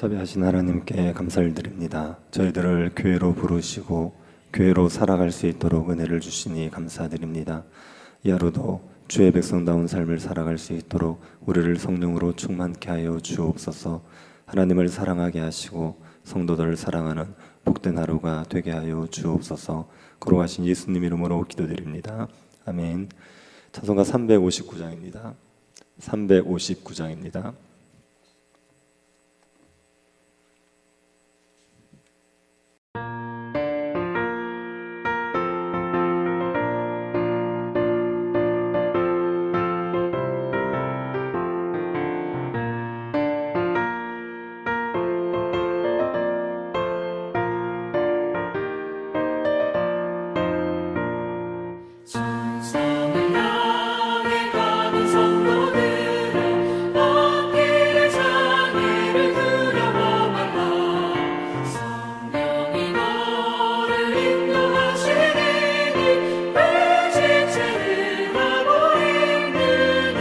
자비하신 하나님께 감사를 드립니다. 저희들을 교회로 부르시고 교회로 살아갈 수 있도록 은혜를 주시니 감사드립니다. 이 하루도 주의 백성다운 삶을 살아갈 수 있도록 우리를 성령으로 충만케 하여 주옵소서. 하나님을 사랑하게 하시고 성도들을 사랑하는 복된 하루가 되게 하여 주옵소서. 거룩하신 예수님 이름으로 기도드립니다. 아멘. 찬송가 359장입니다. 359장입니다. 천상을 향해 가는 성도들아, 앞길의 장애를 두려워 말라. 성령이 너를 인도하시리니 왜 지체를 하고 있느냐.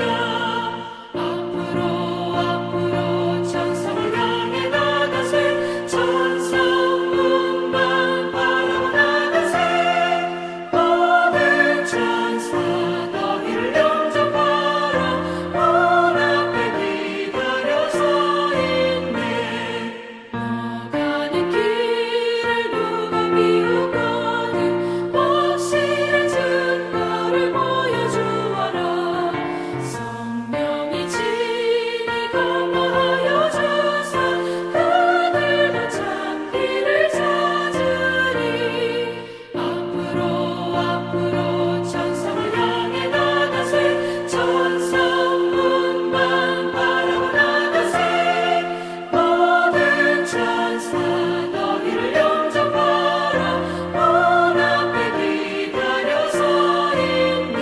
앞으로 천상을 향해 나가세. 천상문만 바라보 나가세. 모든 천사 너희를 영접하라. 문 앞에 기다려 서 있네. 너 가는 길을 누가 비웃거든 확실한 증거를 보여주어라. 성령이 친히 건너하여 주사 그들도 참 길을 찾으리. 앞으로 천상을 향해 나가세. 천상문만 바라보 나가세. 모든 천사 너희를 영접하라. 문 앞에 기다려 서 있네.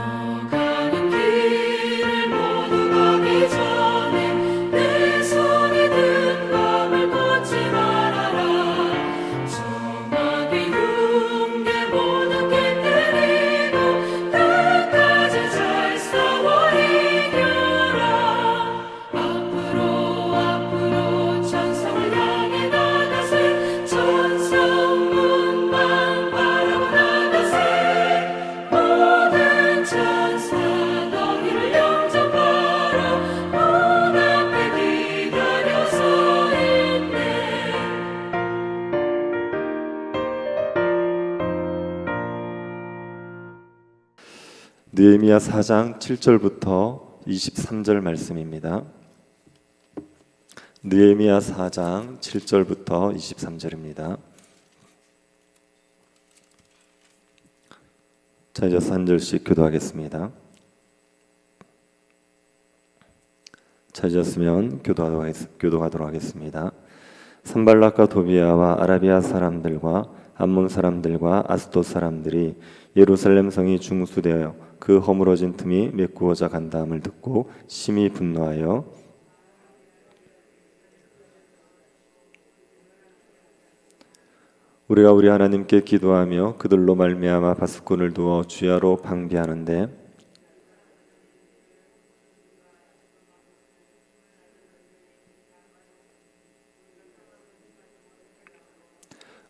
너 가는 길을 모두 가기 전에 내 손에 든 검을 꽂지 말아라. 조막이 흉계 모두 깨뜨리고 끝까지 잘 싸워 이겨라. 앞으로 천상을 향해 나가세. 천상문만 바라보 나가세. 모든 천사 너희를 영접하라. 문 앞에 기다려 서 있네. 느헤미야 4장 7절부터 23절 말씀입니다. 느헤미야 4장 7절부터 23절입니다. 자, 이어서 한 절씩 교도하겠습니다. 찾으셨으면 교도하도록 하겠습니다. 산발락과 도비아와 아라비아 사람들과 암몬 사람들과 아스돗 사람들이 예루살렘 성이 중수되어 그 허물어진 틈이 메꾸어져 간다함을 듣고 심히 분노하여 우리가 우리 하나님께 기도하며 그들로 말미암아 바스꾼을 두어 주야로 방비하는데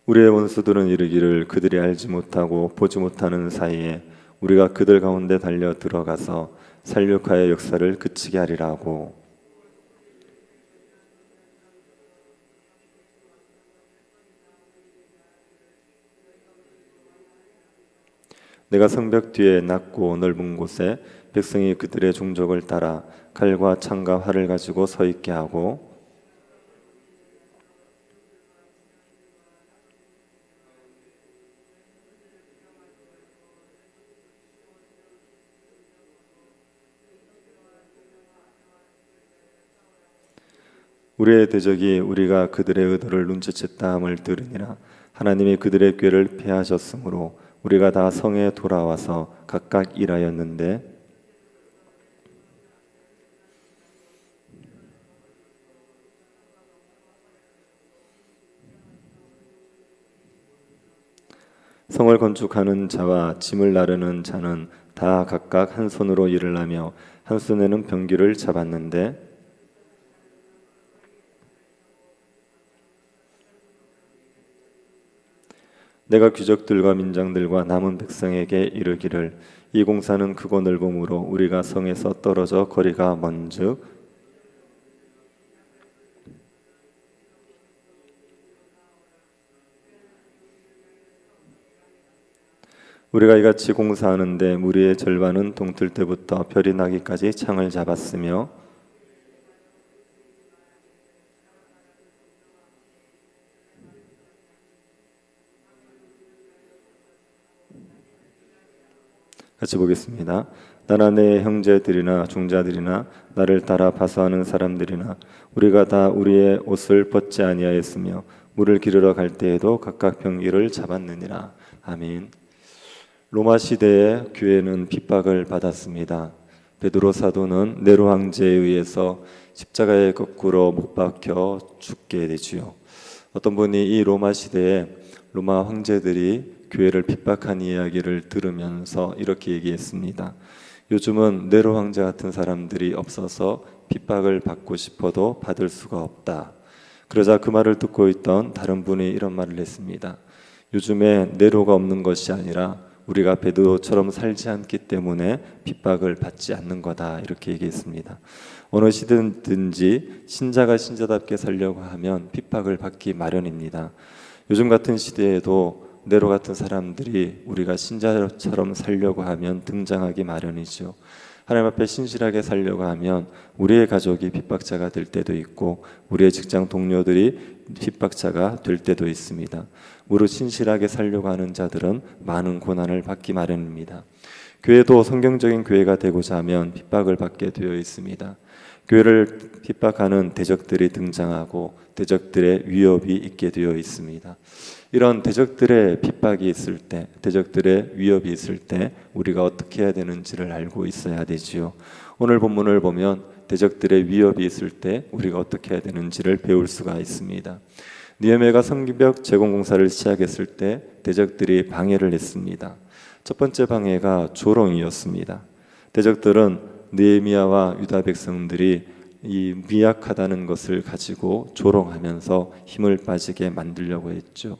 우리의 원수들은 이르기를 그들이 알지 못하고 보지 못하는 사이에 우리가 그들 가운데 달려 들어가서 살육하여 역사를 그치게 하리라 하고 내가 성벽 뒤에 낮고 넓은 곳에 백성이 그들의 종족을 따라 칼과 창과 활을 가지고 서 있게 하고 우리의 대적이 우리가 그들의 의도를 눈치챘다 함을 들으니라. 하나님이 그들의 꾀를 패하셨으므로 우리가 다 성에 돌아와서 각각 일하였는데 성을 건축하는 자와 짐을 나르는 자는 다 각각 한 손으로 일을 하며 한 손에는 병기를 잡았는데 내가 귀족들과 민장들과 남은 백성에게 이르기를 이 공사는 크고 넓음으로 우리가 성에서 떨어져 거리가 먼즉 우리가 이같이 공사하는데 무리의 절반은 동틀 때부터 별이 나기까지 창을 잡았으며 같이 보겠습니다. 나나 내 형제들이나 종자들이나 나를 따라 바수하는 사람들이나 우리가 다 우리의 옷을 벗지 아니하였으며 물을 기르러 갈 때에도 각각 병기를 잡았느니라. 아멘. 로마 시대에 교회는 핍박을 받았습니다. 베드로 사도는 네로 황제에 의해서 십자가에 거꾸로 못 박혀 죽게 되지요. 어떤 분이 이 로마 시대에 로마 황제들이 교회를 핍박한 이야기를 들으면서 이렇게 얘기했습니다. 요즘은 네로 황제 같은 사람들이 없어서 핍박을 받고 싶어도 받을 수가 없다. 그러자 그 말을 듣고 있던 다른 분이 이런 말을 했습니다. 요즘에 네로가 없는 것이 아니라 우리가 베드로처럼 살지 않기 때문에 핍박을 받지 않는 거다. 이렇게 얘기했습니다. 어느 시대든지 신자가 신자답게 살려고 하면 핍박을 받기 마련입니다. 요즘 같은 시대에도 네로 같은 사람들이 우리가 신자처럼 살려고 하면 등장하기 마련이죠. 하나님 앞에 신실하게 살려고 하면 우리의 가족이 핍박자가 될 때도 있고 우리의 직장 동료들이 핍박자가 될 때도 있습니다. 무릇 신실하게 살려고 하는 자들은 많은 고난을 받기 마련입니다. 교회도 성경적인 교회가 되고자 하면 핍박을 받게 되어 있습니다. 교회를 핍박하는 대적들이 등장하고 대적들의 위협이 있게 되어 있습니다. 이런 대적들의 핍박이 있을 때, 대적들의 위협이 있을 때 우리가 어떻게 해야 되는지를 알고 있어야 되지요. 오늘 본문을 보면 대적들의 위협이 있을 때 우리가 어떻게 해야 되는지를 배울 수가 있습니다. 느헤미야가 성벽 재건 공사를 시작했을 때 대적들이 방해를 했습니다. 첫 번째 방해가 조롱이었습니다. 대적들은 느헤미야와 유다 백성들이 이 미약하다는 것을 가지고 조롱하면서 힘을 빠지게 만들려고 했죠.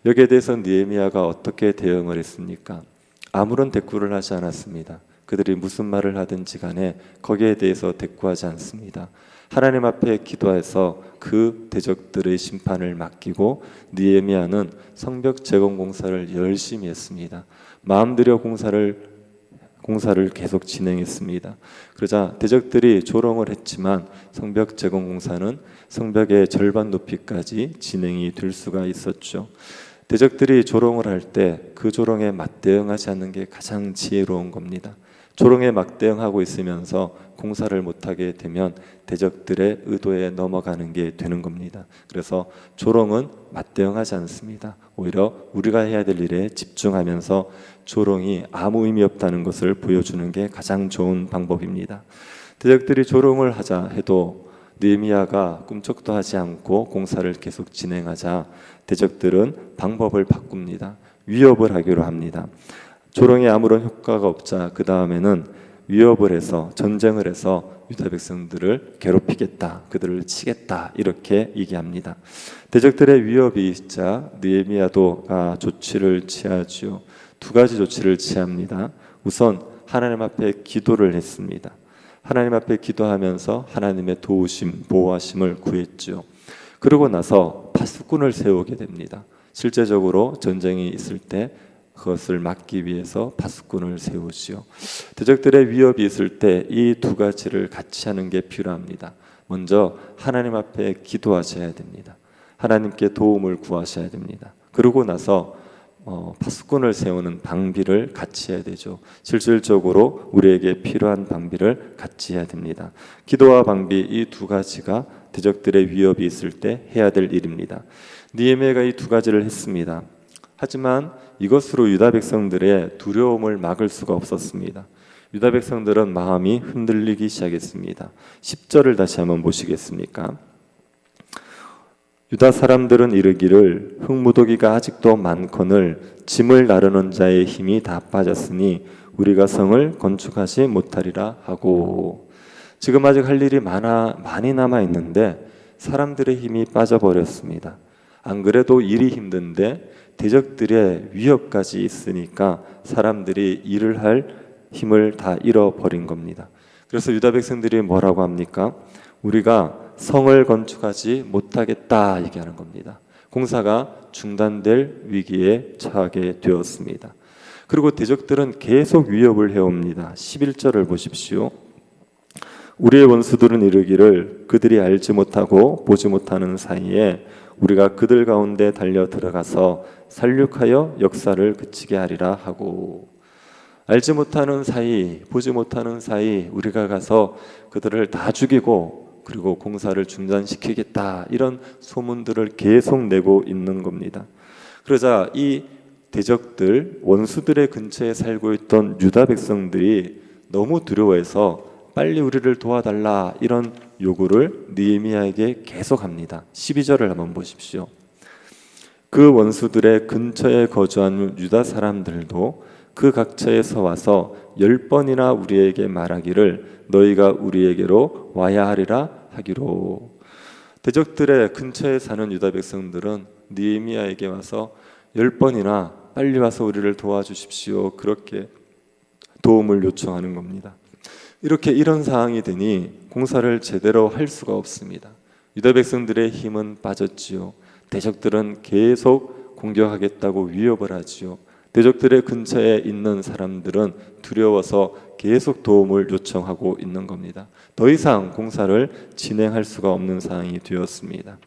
여기에 대해서 느헤미야가 어떻게 대응을 했습니까? 아무런 대꾸를 하지 않았습니다. 그들이 무슨 말을 하든지 간에 거기에 대해서 대꾸하지 않습니다. 하나님 앞에 기도해서 그 대적들의 심판을 맡기고 느헤미야는 성벽 재건 공사를 열심히 했습니다. 마음 들여 공사를 계속 진행했습니다. 그러자 대적들이 조롱을 했지만 성벽 재건 공사는 성벽의 절반 높이까지 진행이 될 수가 있었죠. 대적들이 조롱을 할 때 그 조롱에 맞대응하지 않는 게 가장 지혜로운 겁니다. 조롱에 맞대응하고 있으면서 공사를 못하게 되면 대적들의 의도에 넘어가는 게 되는 겁니다. 그래서 조롱은 맞대응하지 않습니다. 오히려 우리가 해야 될 일에 집중하면서 조롱이 아무 의미 없다는 것을 보여주는 게 가장 좋은 방법입니다. 대적들이 조롱을 하자 해도 느헤미야가 꿈쩍도 하지 않고 공사를 계속 진행하자 대적들은 방법을 바꿉니다. 위협을 하기로 합니다. 조롱에 아무런 효과가 없자 그 다음에는 위협을 해서 전쟁을 해서 유다 백성들을 괴롭히겠다, 그들을 치겠다 이렇게 얘기합니다. 대적들의 위협이 있자 느헤미야도가 조치를 취하지요. 두 가지 조치를 취합니다. 우선 하나님 앞에 기도를 했습니다. 하나님 앞에 기도하면서 하나님의 도우심, 보호하심을 구했죠. 그러고 나서 파수꾼을 세우게 됩니다. 실제적으로 전쟁이 있을 때 그것을 막기 위해서 파수꾼을 세우지요. 대적들의 위협이 있을 때 이 두 가지를 같이 하는 게 필요합니다. 먼저 하나님 앞에 기도하셔야 됩니다. 하나님께 도움을 구하셔야 됩니다. 그러고 나서 파수꾼을 세우는 방비를 같이 해야 되죠. 실질적으로 우리에게 필요한 방비를 같이 해야 됩니다. 기도와 방비 이 두 가지가 대적들의 위협이 있을 때 해야 될 일입니다. 느헤미야가 이 두 가지를 했습니다. 하지만 이것으로 유다 백성들의 두려움을 막을 수가 없었습니다. 유다 백성들은 마음이 흔들리기 시작했습니다. 10절을 다시 한번 보시겠습니까? 유다 사람들은 이르기를 흙무더기가 아직도 많거늘 짐을 나르는 자의 힘이 다 빠졌으니 우리가 성을 건축하지 못하리라 하고, 지금 아직 할 일이 많이 남아 있는데 사람들의 힘이 빠져버렸습니다. 안 그래도 일이 힘든데 대적들의 위협까지 있으니까 사람들이 일을 할 힘을 다 잃어버린 겁니다. 그래서 유다 백성들이 뭐라고 합니까? 우리가 성을 건축하지 못하겠다 얘기하는 겁니다. 공사가 중단될 위기에 처하게 되었습니다. 그리고 대적들은 계속 위협을 해옵니다. 11절을 보십시오. 우리의 원수들은 이르기를 그들이 알지 못하고 보지 못하는 사이에 우리가 그들 가운데 달려 들어가서 살육하여 역사를 그치게 하리라 하고, 알지 못하는 사이, 보지 못하는 사이 우리가 가서 그들을 다 죽이고 그리고 공사를 중단시키겠다, 이런 소문들을 계속 내고 있는 겁니다. 그러자 이 대적들, 원수들의 근처에 살고 있던 유다 백성들이 너무 두려워해서 빨리 우리를 도와달라, 이런 요구를 느헤미야에게 계속합니다. 12절을 한번 보십시오. 그 원수들의 근처에 거주하는 유다 사람들도 그 각처에서 와서 10번이나 우리에게 말하기를 너희가 우리에게로 와야 하리라 하기로. 대적들의 근처에 사는 유다 백성들은 느헤미야에게 와서 10번이나 빨리 와서 우리를 도와주십시오, 그렇게 도움을 요청하는 겁니다. 이런 상황이 되니 공사를 제대로 할 수가 없습니다. 유다 백성들의 힘은 빠졌지요. 대적들은 계속 공격하겠다고 위협을 하지요. 대적들의 근처에 있는 사람들은 두려워서 계속 도움을 요청하고 있는 겁니다. 더 이상 공사를 진행할 수가 없는 상황이 되었습니다.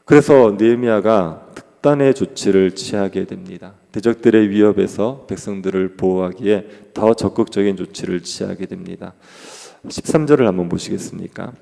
그래서 느헤미야가 특단의 조치를 취하게 됩니다. 대적들의 위협에서 백성들을 보호하기에 더 적극적인 조치를 취하게 됩니다. 13절을 한번 보시겠습니까?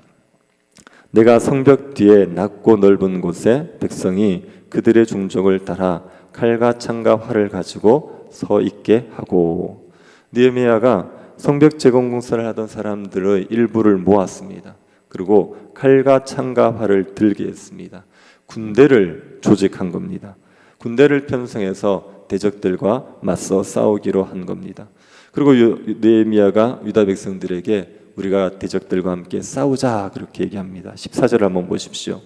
내가 성벽 뒤에 낮고 넓은 곳에 백성이 그들의 종족을 따라 칼과 창과 활을 가지고 서 있게 하고, 느헤미야가 성벽 재건 공사를 하던 사람들의 일부를 모았습니다. 그리고 칼과 창과 활을 들게 했습니다. 군대를 조직한 겁니다. 군대를 편성해서 대적들과 맞서 싸우기로 한 겁니다. 그리고 느헤미야가 유다 백성들에게 우리가 대적들과 함께 싸우자, 그렇게 얘기합니다. 14절을 한번 보십시오.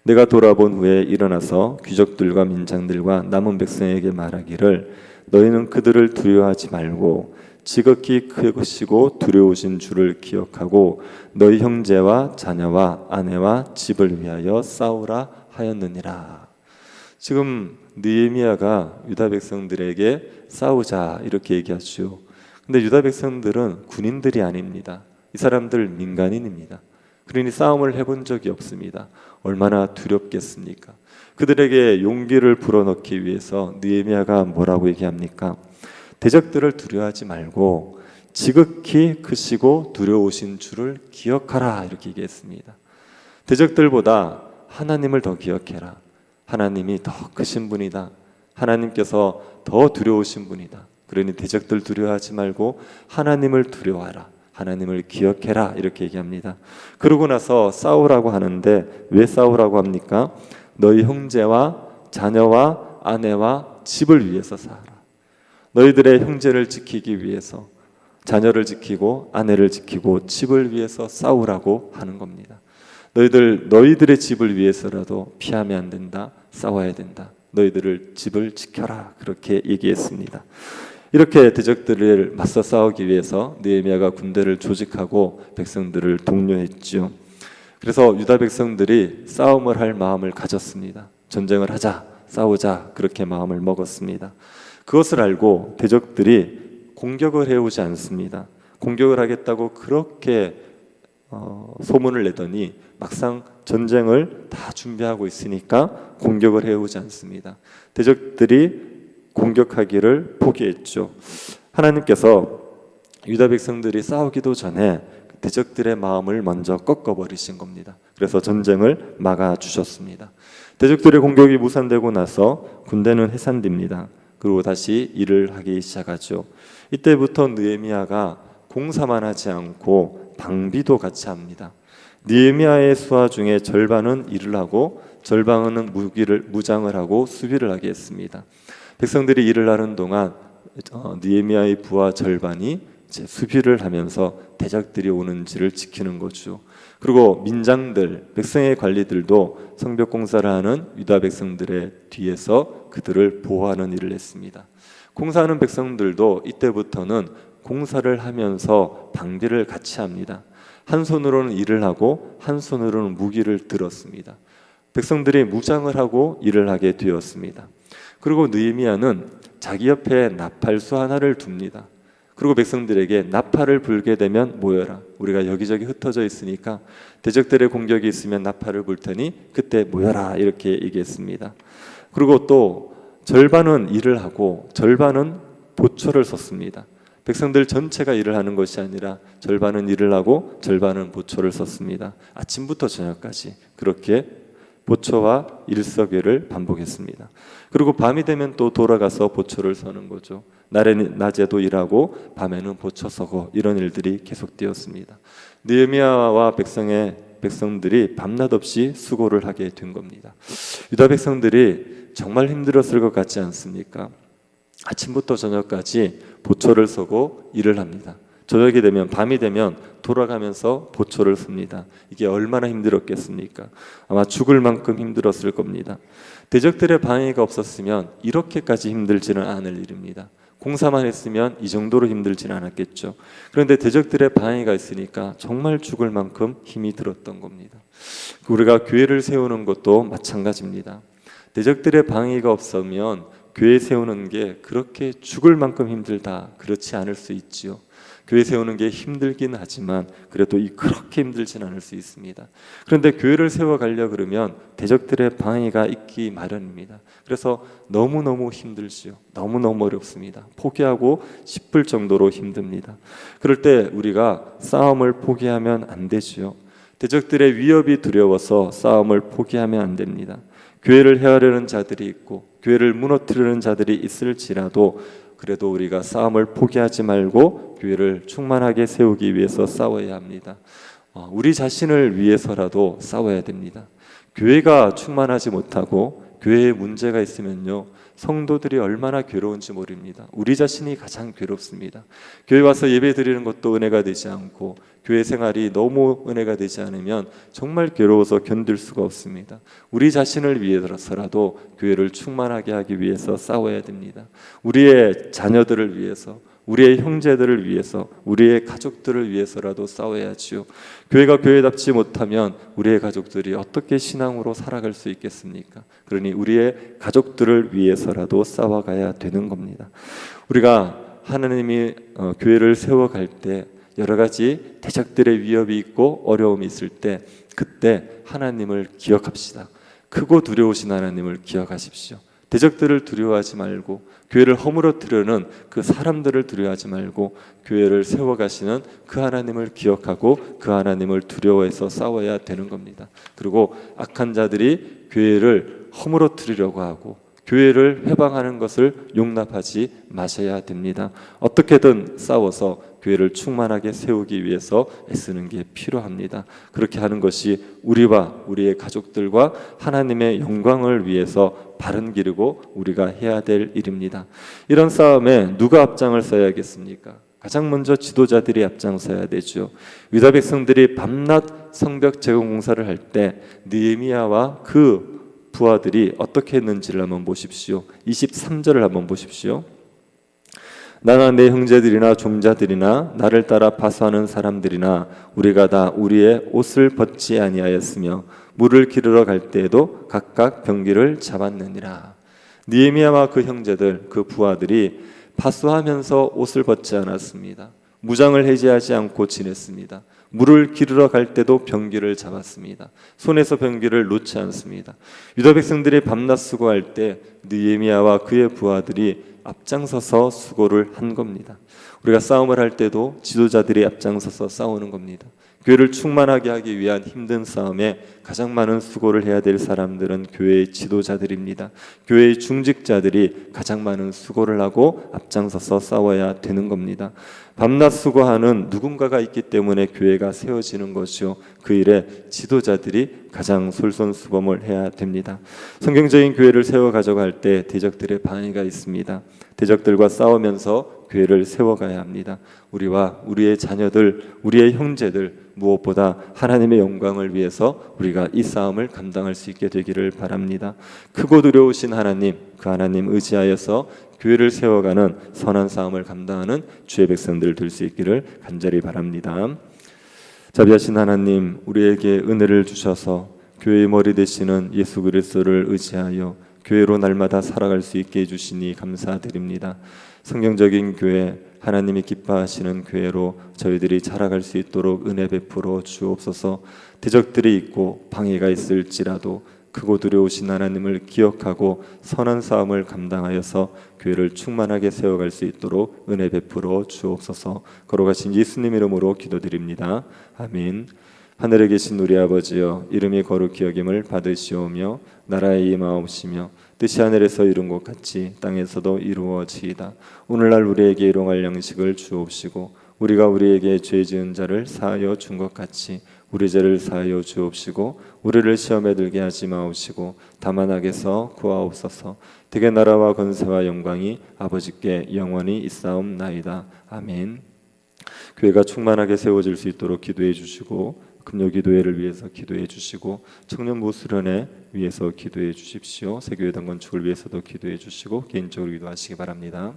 내가 돌아본 후에 일어나서 귀족들과 민장들과 남은 백성에게 말하기를 너희는 그들을 두려워하지 말고 지극히 크시고 두려우신 주를 기억하고 너희 형제와 자녀와 아내와 집을 위하여 싸우라 하였느니라. 지금 느헤미야가 유다 백성들에게 싸우자, 이렇게 얘기하죠. 근데 유다 백성들은 군인들이 아닙니다. 이 사람들 민간인입니다. 그러니 싸움을 해본 적이 없습니다. 얼마나 두렵겠습니까? 그들에게 용기를 불어넣기 위해서 느헤미야가 뭐라고 얘기합니까? 대적들을 두려워하지 말고 지극히 크시고 두려우신 주를 기억하라, 이렇게 얘기했습니다. 대적들보다 하나님을 더 기억해라. 하나님이 더 크신 분이다. 하나님께서 더 두려우신 분이다. 그러니 대적들 두려워하지 말고 하나님을 두려워하라. 하나님을 기억해라, 이렇게 얘기합니다. 그러고 나서 싸우라고 하는데 왜 싸우라고 합니까? 너희 형제와 자녀와 아내와 집을 위해서 싸우라. 너희들의 형제를 지키기 위해서, 자녀를 지키고 아내를 지키고 집을 위해서 싸우라고 하는 겁니다. 너희들의 집을 위해서라도 피하면 안 된다. 싸워야 된다. 너희들을 집을 지켜라, 그렇게 얘기했습니다. 이렇게 대적들을 맞서 싸우기 위해서 느헤미야가 군대를 조직하고 백성들을 독려했지요. 그래서 유다 백성들이 싸움을 할 마음을 가졌습니다. 전쟁을 하자, 싸우자, 그렇게 마음을 먹었습니다. 그것을 알고 대적들이 공격을 해오지 않습니다. 공격을 하겠다고 그렇게 소문을 내더니 막상 전쟁을 다 준비하고 있으니까 공격을 해오지 않습니다. 대적들이 공격하기를 포기했죠. 하나님께서 유다 백성들이 싸우기도 전에 대적들의 마음을 먼저 꺾어버리신 겁니다. 그래서 전쟁을 막아주셨습니다. 대적들의 공격이 무산되고 나서 군대는 해산됩니다. 그리고 다시 일을 하기 시작하죠. 이때부터 느헤미야가 공사만 하지 않고 방비도 같이 합니다. 느헤미야의 수하 중에 절반은 일을 하고 절반은 무장을 하고 수비를 하게 했습니다. 백성들이 일을 하는 동안 느헤미야의 부하 절반이 이제 수비를 하면서 대적들이 오는지를 지키는 거죠. 그리고 민장들, 백성의 관리들도 성벽 공사를 하는 유다 백성들의 뒤에서 그들을 보호하는 일을 했습니다. 공사하는 백성들도 이때부터는 공사를 하면서 방비를 같이 합니다. 한 손으로는 일을 하고 한 손으로는 무기를 들었습니다. 백성들이 무장을 하고 일을 하게 되었습니다. 그리고 느헤미야는 자기 옆에 나팔수 하나를 둡니다. 그리고 백성들에게 나팔을 불게 되면 모여라. 우리가 여기저기 흩어져 있으니까 대적들의 공격이 있으면 나팔을 불 테니 그때 모여라. 이렇게 얘기했습니다. 그리고 또 절반은 일을 하고 절반은 보초를 섰습니다. 백성들 전체가 일을 하는 것이 아니라 절반은 일을 하고 절반은 보초를 섰습니다. 아침부터 저녁까지 그렇게 보초와 일석회를 반복했습니다. 그리고 밤이 되면 또 돌아가서 보초를 서는 거죠. 낮에도 일하고 밤에는 보초 서고 이런 일들이 계속되었습니다. 느헤미야와 백성들이 밤낮 없이 수고를 하게 된 겁니다. 유다 백성들이 정말 힘들었을 것 같지 않습니까? 아침부터 저녁까지 보초를 서고 일을 합니다. 저녁이 되면 밤이 되면 돌아가면서 보초를 씁니다. 이게 얼마나 힘들었겠습니까? 아마 죽을 만큼 힘들었을 겁니다. 대적들의 방해가 없었으면 이렇게까지 힘들지는 않을 일입니다. 공사만 했으면 이 정도로 힘들지는 않았겠죠. 그런데 대적들의 방해가 있으니까 정말 죽을 만큼 힘이 들었던 겁니다. 우리가 교회를 세우는 것도 마찬가지입니다. 대적들의 방해가 없으면 교회 세우는 게 그렇게 죽을 만큼 힘들다, 그렇지 않을 수 있지요. 교회 세우는 게 힘들긴 하지만 그래도 그렇게 힘들진 않을 수 있습니다. 그런데 교회를 세워가려 그러면 대적들의 방해가 있기 마련입니다. 그래서 너무너무 힘들지요. 너무너무 어렵습니다. 포기하고 싶을 정도로 힘듭니다. 그럴 때 우리가 싸움을 포기하면 안 되지요. 대적들의 위협이 두려워서 싸움을 포기하면 안 됩니다. 교회를 헤아려는 자들이 있고 교회를 무너뜨리는 자들이 있을지라도 그래도 우리가 싸움을 포기하지 말고 교회를 충만하게 세우기 위해서 싸워야 합니다. 우리 자신을 위해서라도 싸워야 됩니다. 교회가 충만하지 못하고 교회에 문제가 있으면요, 성도들이 얼마나 괴로운지 모릅니다. 우리 자신이 가장 괴롭습니다. 교회 와서 예배 드리는 것도 은혜가 되지 않고 교회 생활이 너무 은혜가 되지 않으면 정말 괴로워서 견딜 수가 없습니다. 우리 자신을 위해서라도 교회를 충만하게 하기 위해서 싸워야 됩니다. 우리의 자녀들을 위해서, 우리의 형제들을 위해서, 우리의 가족들을 위해서라도 싸워야지요. 교회가 교회답지 못하면 우리의 가족들이 어떻게 신앙으로 살아갈 수 있겠습니까? 그러니 우리의 가족들을 위해서라도 싸워가야 되는 겁니다. 우리가 하나님이 교회를 세워갈 때 여러 가지 대적들의 위협이 있고 어려움이 있을 때 그때 하나님을 기억합시다. 크고 두려우신 하나님을 기억하십시오. 대적들을 두려워하지 말고 교회를 허물어뜨려는 그 사람들을 두려워하지 말고 교회를 세워가시는 그 하나님을 기억하고 그 하나님을 두려워해서 싸워야 되는 겁니다. 그리고 악한 자들이 교회를 허물어뜨리려고 하고 교회를 회방하는 것을 용납하지 마셔야 됩니다. 어떻게든 싸워서 교회를 충만하게 세우기 위해서 애쓰는 게 필요합니다. 그렇게 하는 것이 우리와 우리의 가족들과 하나님의 영광을 위해서 바른 길이고 우리가 해야 될 일입니다. 이런 싸움에 누가 앞장을 서야겠습니까? 가장 먼저 지도자들이 앞장서야 되죠. 유다 백성들이 밤낮 성벽 재건 공사를 할 때 느헤미야와 그 부하들이 어떻게 했는지를 한번 보십시오. 23절을 한번 보십시오. 나나 내 형제들이나 종자들이나 나를 따라 파수하는 사람들이나 우리가 다 우리의 옷을 벗지 아니하였으며 물을 기르러 갈 때에도 각각 병기를 잡았느니라. 느헤미야와 그 형제들, 그 부하들이 파수하면서 옷을 벗지 않았습니다. 무장을 해제하지 않고 지냈습니다. 물을 기르러 갈 때도 병기를 잡았습니다. 손에서 병기를 놓지 않습니다. 유다 백성들이 밤낮 수고할 때 느헤미야와 그의 부하들이 앞장서서 수고를 한 겁니다. 우리가 싸움을 할 때도 지도자들이 앞장서서 싸우는 겁니다. 교회를 충만하게 하기 위한 힘든 싸움에 가장 많은 수고를 해야 될 사람들은 교회의 지도자들입니다. 교회의 중직자들이 가장 많은 수고를 하고 앞장서서 싸워야 되는 겁니다. 밤낮 수고하는 누군가가 있기 때문에 교회가 세워지는 것이요, 그 일에 지도자들이 가장 솔선수범을 해야 됩니다. 성경적인 교회를 세워 가져갈 때 대적들의 방해가 있습니다. 대적들과 싸우면서 교회를 세워가야 합니다. 우리와 우리의 자녀들, 우리의 형제들, 무엇보다 하나님의 영광을 위해서 우리가 이 싸움을 감당할 수 있게 되기를 바랍니다. 크고 두려우신 하나님, 그 하나님 의지하여서 교회를 세워가는 선한 싸움을 감당하는 주의 백성들 될 수 있기를 간절히 바랍니다. 자비하신 하나님, 우리에게 은혜를 주셔서 교회의 머리 되시는 예수 그리스도를 의지하여 교회로 날마다 살아갈 수 있게 해주시니 감사드립니다. 성경적인 교회, 하나님이 기뻐하시는 교회로 저희들이 자라갈 수 있도록 은혜 베풀어 주옵소서. 대적들이 있고 방해가 있을지라도 크고 두려우신 하나님을 기억하고 선한 싸움을 감당하여서 교회를 충만하게 세워갈 수 있도록 은혜 베풀어 주옵소서. 걸어가신 예수님 이름으로 기도드립니다. 아멘. 하늘에 계신 우리 아버지여, 이름이 거룩히 여김을 받으시오며 나라의 임하옵시며 뜻이 하늘에서 이룬 것 같이 땅에서도 이루어지이다. 오늘날 우리에게 일용할 양식을 주옵시고 우리가 우리에게 죄 지은 자를 사하여 준 것 같이 우리 죄를 사하여 주옵시고 우리를 시험에 들게 하지 마옵시고 다만 악에서 구하옵소서. 대개 나라와 권세와 영광이 아버지께 영원히 있사옵나이다. 아멘. 교회가 충만하게 세워질 수 있도록 기도해 주시고 금요기도회를 위해서 기도해 주시고 청년부 수련회 위해서 기도해 주십시오. 세교회당 건축을 위해서도 기도해 주시고 개인적으로 기도하시기 바랍니다.